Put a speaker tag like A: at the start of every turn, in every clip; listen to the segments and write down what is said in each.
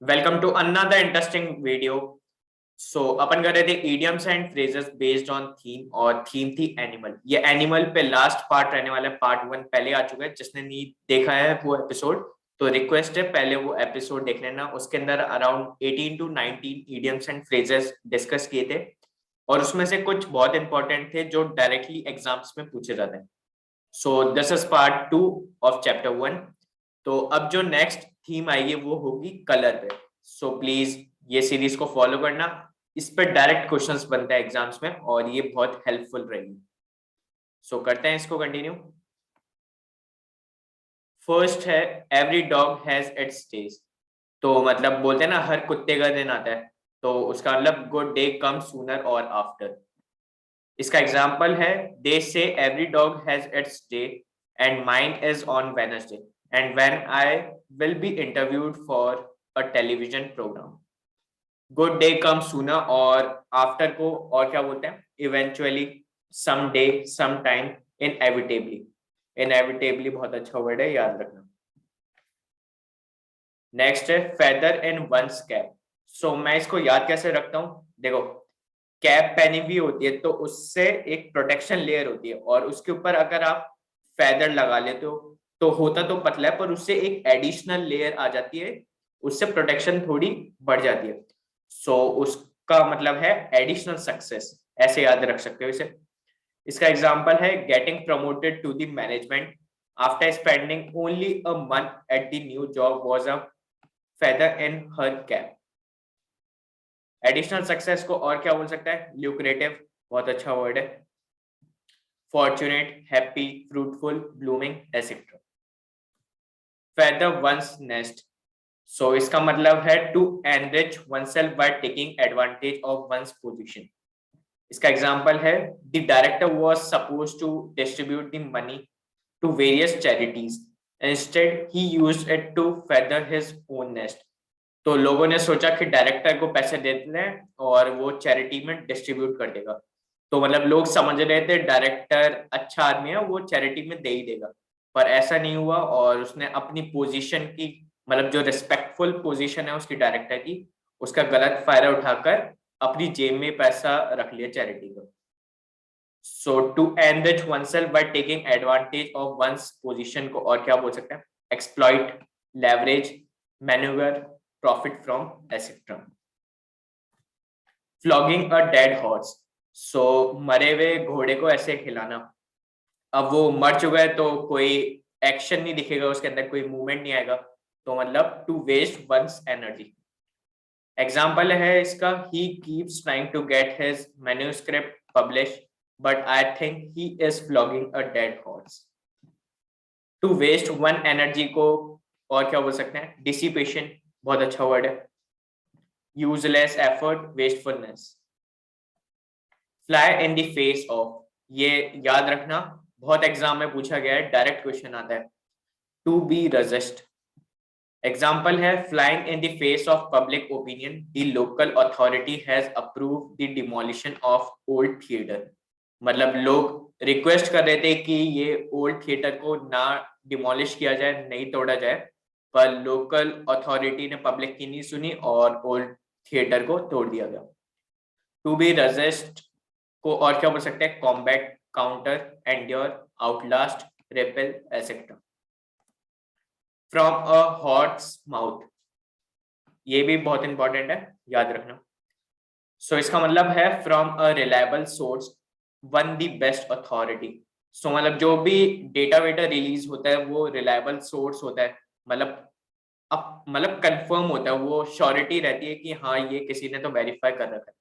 A: Welcome to another interesting video. So अपन कर रहे थे idioms and phrases based on theme, और थीम थी एनिमल। ये एनिमल पे लास्ट पार्ट रहने वाला है। पार्ट 1 पहले आ चुका है, जिसने नहीं देखा है वो एपिसोड, तो रिक्वेस्ट है पहले वो एपिसोड देख लेना। उसके अंदर around 18 to 19 idioms and phrases discuss किए थे, और उसमें से कुछ बहुत इंपॉर्टेंट थे जो डायरेक्टली एग्जाम्स में पूछे जाते हैं। सो this is part 2 of chapter 1। तो अब जो नेक्स्ट थीम आएगी वो होगी कलर पे। सो प्लीज ये सीरीज को फॉलो करना। इस पे डायरेक्ट क्वेश्चंस बनते हैं एग्जाम्स में, और ये बहुत हेल्पफुल रहेगी। सो करते हैं इसको कंटिन्यू। फर्स्ट है every dog has it's days. तो मतलब बोलते हैं ना हर कुत्ते का दिन आता है, तो उसका मतलब good day come sooner or after. इसका एग्जाम्पल है they say every dog has its day and mine is on Wednesday and when I will be interviewed for a television programme. Good day come sooner or after को और क्या बोलते हैं? Eventually, some day, some time, inevitably. Inevitably बहुत अच्छा word है, याद रखना। नेक्स्ट है feather in one's cap. So मैं इसको याद कैसे रखता हूँ, देखो कैप पहनी हुई होती है तो उससे एक प्रोटेक्शन लेयर होती है, और उसके ऊपर अगर आप फेदर लगा लेते हो तो होता तो पतला है, पर उससे एक एडिशनल लेयर आ जाती है, उससे प्रोटेक्शन थोड़ी बढ़ जाती है। सो उसका मतलब है एडिशनल सक्सेस, ऐसे याद रख सकते हो इसे। इसका एग्जांपल है getting promoted to the management after spending only a month at the new job was a feather in her cap. Additional success को और क्या बोल सकता है? ल्यूक्रेटिव, बहुत अच्छा वर्ड है। Fortunate, happy, fruitful, blooming, etcetera. Feather one's nest. So इसका मतलब है to enrich oneself by taking advantage of one's position. इसका एग्जांपल है the director was supposed to distribute the money to various charities, instead he used it to feather his own nest. तो लोगों ने सोचा कि डायरेक्टर को पैसे दे देते हैं और वो चैरिटी में डिस्ट्रीब्यूट कर देगा। तो मतलब लोग समझ रहे थे डायरेक्टर अच्छा आदमी है, वो चैरिटी में दे ही देगा, पर ऐसा नहीं हुआ। और उसने अपनी पोजीशन की, मतलब जो रिस्पेक्टफुल पोजीशन है उसकी डायरेक्टर की, उसका गलत फायदा उठाकर अपनी जेब में पैसा रख लिया चैरिटी का। So to enrich oneself by taking advantage of one's position को और क्या बोल सकते हैं? Exploit, leverage, manoeuvre, profit from, etcetera. Flogging a dead horse. So मरे हुए घोड़े को ऐसे खिलाना। अब वो मर चुका है तो कोई एक्शन नहीं दिखेगा उसके अंदर, कोई मूवमेंट नहीं आएगा, तो मतलब to waste one's energy. Example है इसका ही keeps trying to get his manuscript publish but I think he is flogging a dead horse. To waste one energy को और क्या बोल सकते हैं? डिसिपेशन, बहुत अच्छा वर्ड है। Useless effort, wastefulness. Fly in the face of, ये याद रखना, बहुत एग्जाम में पूछा गया है, डायरेक्ट क्वेश्चन आता है। To be resist. एग्जाम्पल है flying in the face of public opinion the local authority has approve the demolition of old theatre. मतलब लोग रिक्वेस्ट कर रहे थे कि ये ओल्ड थिएटर को ना डिमोलिश किया जाए, नहीं तोड़ा जाए, पर लोकल अथॉरिटी ने पब्लिक की नहीं सुनी और ओल्ड थिएटर को तोड़ दिया गया। टू बी रेजिस्ट को और क्या बोल सकते हैं? Combat, counter, endure, Outlast, repel, etcetera. From a horse mouth, ये भी बहुत इंपॉर्टेंट है, याद रखना। सो इसका मतलब है from a reliable source, one the best authority. So मतलब जो भी डेटा वेटा रिलीज होता है वो रिलायबल सोर्स होता है, मतलब अब मतलब कंफर्म होता है, वो श्योरिटी रहती है कि हाँ ये किसी ने तो वेरीफाई कर रखा है।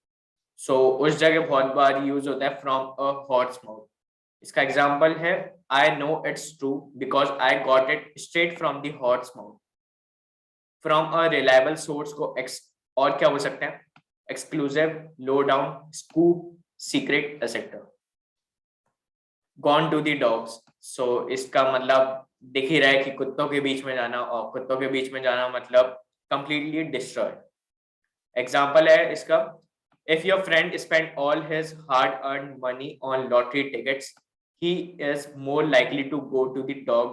A: सो उस जगह बहुत बार यूज होता है फ्रॉम अ हॉर्स माउथ। इसका एग्जाम्पल है I know it's true because I got it straight from the horse mouth. From a reliable source को और क्या हो सकते हैं? Exclusive, low down, scoop, secret, etcetera. Gone to the dogs. So इसका मतलब दिख ही रहा है कि कुत्तों के बीच में जाना, और कुत्तों के बीच में जाना मतलब कंप्लीटली डिस्ट्रॉय। एग्जाम्पल है इसका if your friend spend all his hard earn money on lottery tickets he is more likely to go to the dog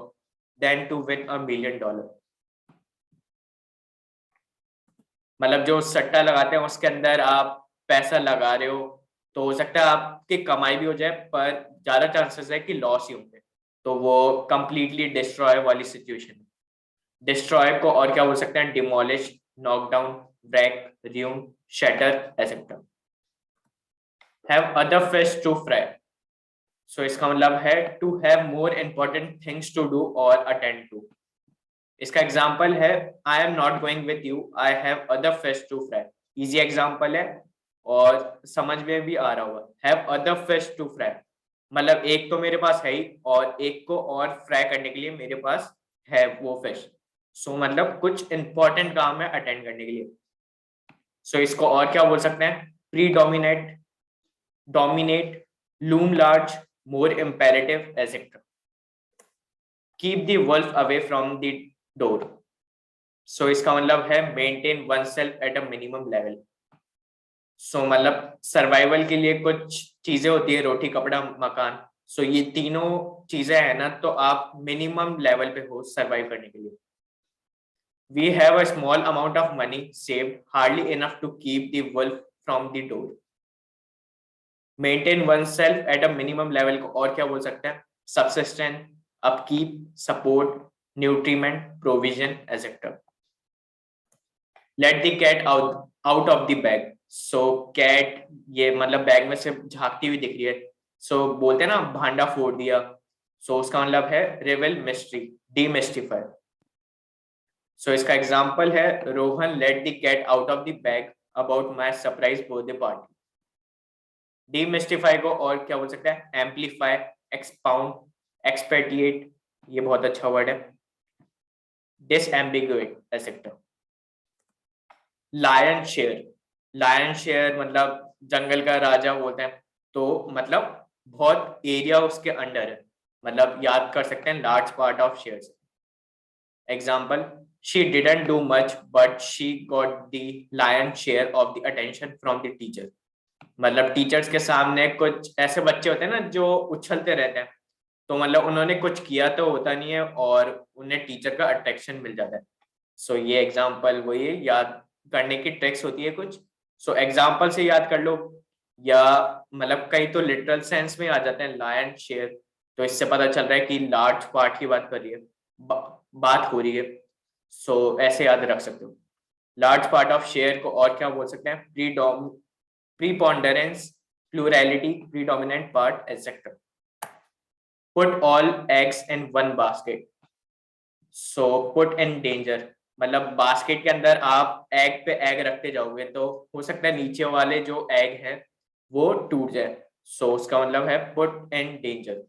A: than to win $1 million. मतलब जो सट्टा लगाते हैं उसके अंदर आप पैसा लगा रहे हो, तो हो सकता है आपकी कमाई भी हो जाए पर ज्यादा चांसेस है कि लॉस ही होंगे, तो वो कंप्लीटली डिस्ट्रॉय वाली सिचुएशन। डिस्ट्रॉय को और क्या बोल सकते हैं? Demolish, knock down, break, ruin, shatter, etcetera. Have other fish to fry, so इसका मतलब है to have more important things to do और अटेंड टू। इसका एग्जाम्पल है I am not going with you, I have other fish to fry. Easy example है और समझ में भी आ रहा होगा। Have other fish to fry मतलब एक तो मेरे पास है ही और एक को और फ्राई करने के लिए मेरे पास है वो फिश। सो मतलब कुछ इंपॉर्टेंट काम है अटेंड करने के लिए। सो इसको और क्या बोल सकते हैं? Predominate, dominate, loom large, more imperative, etcetera. Keep the wolf away from the door, so इसका मतलब है maintain oneself at a minimum level. So मतलब सर्वाइवल के लिए कुछ चीजें होती है, रोटी, कपड़ा, मकान। सो ये तीनों चीजें है ना, तो आप मिनिमम लेवल पे हो सर्वाइव करने के लिए। We have a small amount of money saved, hardly enough to keep the wolf from the door. Maintain oneself at a minimum level को और क्या बोल सकते हैं? Subsistence, upkeep, support, nutriment, provision, etcetera. Let the cat out of the bag, so cat ये मतलब bag में से झांकती हुई दिख रही है, सो बोलते हैं ना भांडा फोड़ दिया। सो उसका मतलब है रिवेल मिस्ट्री, डीमिस्टिफाई। सो इसका एग्जांपल है Rohan let the cat out of the bag about my surprise birthday party. Demystify को और क्या बोल सकते हैं? एम्पलीफाई, एक्सपाउंड, एक्सपेटिएट, ये बहुत अच्छा वर्ड है, disambiguate, etcetera. Lion share, lion share मतलब जंगल का राजा बोलते हैं, तो मतलब बहुत एरिया उसके अंडर है, मतलब याद कर सकते हैं large part of shares. Example, she didn't do much but she got the lion share of the attention from the teacher. मतलब टीचर्स के सामने कुछ ऐसे बच्चे होते हैं ना जो उछलते रहते हैं, तो मतलब उन्होंने कुछ किया तो होता नहीं है और उन्हें टीचर का अट्रैक्शन मिल जाता है। सो ये एग्जाम्पल वही है, याद करने की ट्रिक्स होती है कुछ। सो एग्जाम्पल से याद कर लो, या मतलब कई तो लिटरल सेंस में आ जाते हैं लायन शेयर, तो इससे पता चल रहा है कि लार्ज पार्ट की बात कर रही है, बात हो रही है। सो ऐसे याद रख सकते हो। लार्ज पार्ट ऑफ शेयर को और क्या बोल सकते हैं? Preponderance, plurality, predominant part, etcetera. Put all eggs in one basket, so put in danger मतलब बास्केट के अंदर आप एग पे एग रखते जाओगे तो हो सकता है नीचे वाले जो एग है वो टूट जाए। सो उसका मतलब है पुट इन डेंजर।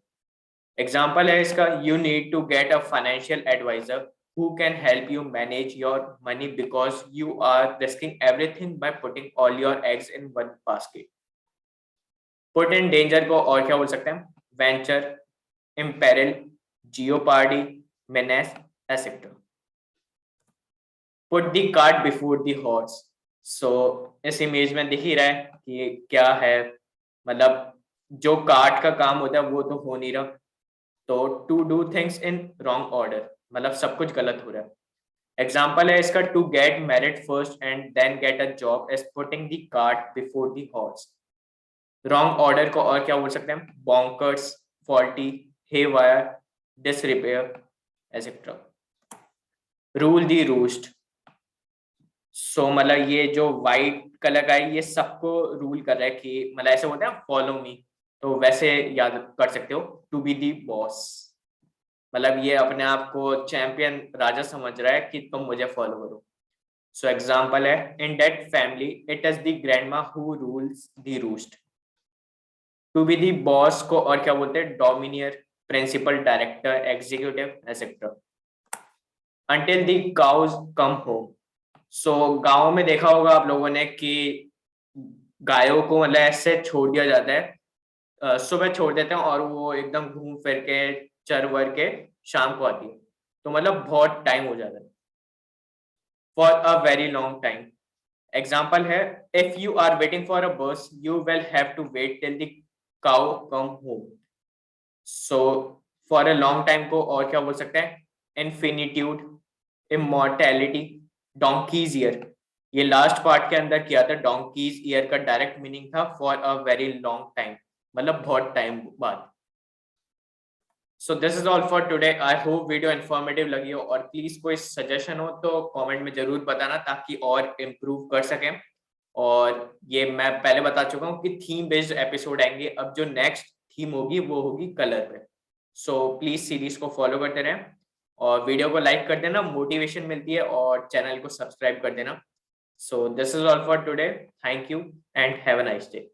A: एग्जाम्पल है इसका, you need to get a financial advisor who can help you manage your money because you are risking everything by putting all your eggs in one basket. Put in danger को और क्या बोल सकते हैं? Venture, imperil, jeopardy, menace, etc. Put the cart before the horse. So इस image में दिख ही रहा है कि क्या है, मतलब जो कार्ट का काम होता है वो तो हो नहीं रहा, तो to do things in wrong order मतलब सब कुछ गलत हो रहा है। एग्जाम्पल है इसका, to get married first and then get a job is putting the cart before the horse. Wrong order को और क्या बोल सकते हैं? Bonkers, faulty, haywire, disrepair, etcetera. Rule the roost, so मतलब ये जो व्हाइट कलर का है ये सबको रूल कर रहा है कि मतलब ऐसे होता है फॉलो मी, तो वैसे याद कर सकते हो टू बी दी बॉस, मतलब ये अपने आप को चैंपियन राजा समझ रहा है कि तुम मुझे फॉलो करो। सो एग्जाम्पल है, in that family it is the grandma who rules the roost. To be the boss को और क्या बोलते हैं? Domineer, principal, director, executive, etcetera. Until the cows come home, so गांव में देखा होगा आप लोगों ने कि गायों को मतलब ऐसे छोड़ दिया जाता है, सुबह छोड़ देते हैं और वो एकदम घूम फिर के चर वर के शाम को आती है, तो मतलब बहुत टाइम हो जाता है, for a very long time. Example है, if you are waiting for a bus you will have to wait till the cow come home. So for a long time को और क्या बोल सकते हैं? इन्फिनिट्यूड, इमोर्टैलिटी, डोंकीज ईयर, ये last part के अंदर किया था। डोंकीज ईयर का डायरेक्ट मीनिंग था for a very long time, मतलब बहुत टाइम बाद। So this is all for today. I hope video informative लगी हो, और प्लीज कोई सजेशन हो तो कमेंट में जरूर बताना ताकि और इम्प्रूव कर सकें। और ये मैं पहले बता चुका हूँ कि थीम बेस्ड एपिसोड आएंगे। अब जो नेक्स्ट थीम होगी वो होगी कलर पे। सो प्लीज सीरीज को फॉलो करते रहें और वीडियो को लाइक कर देना, मोटिवेशन मिलती है, और चैनल को सब्सक्राइब कर देना। सो this is all for today. Thank you and have a nice day.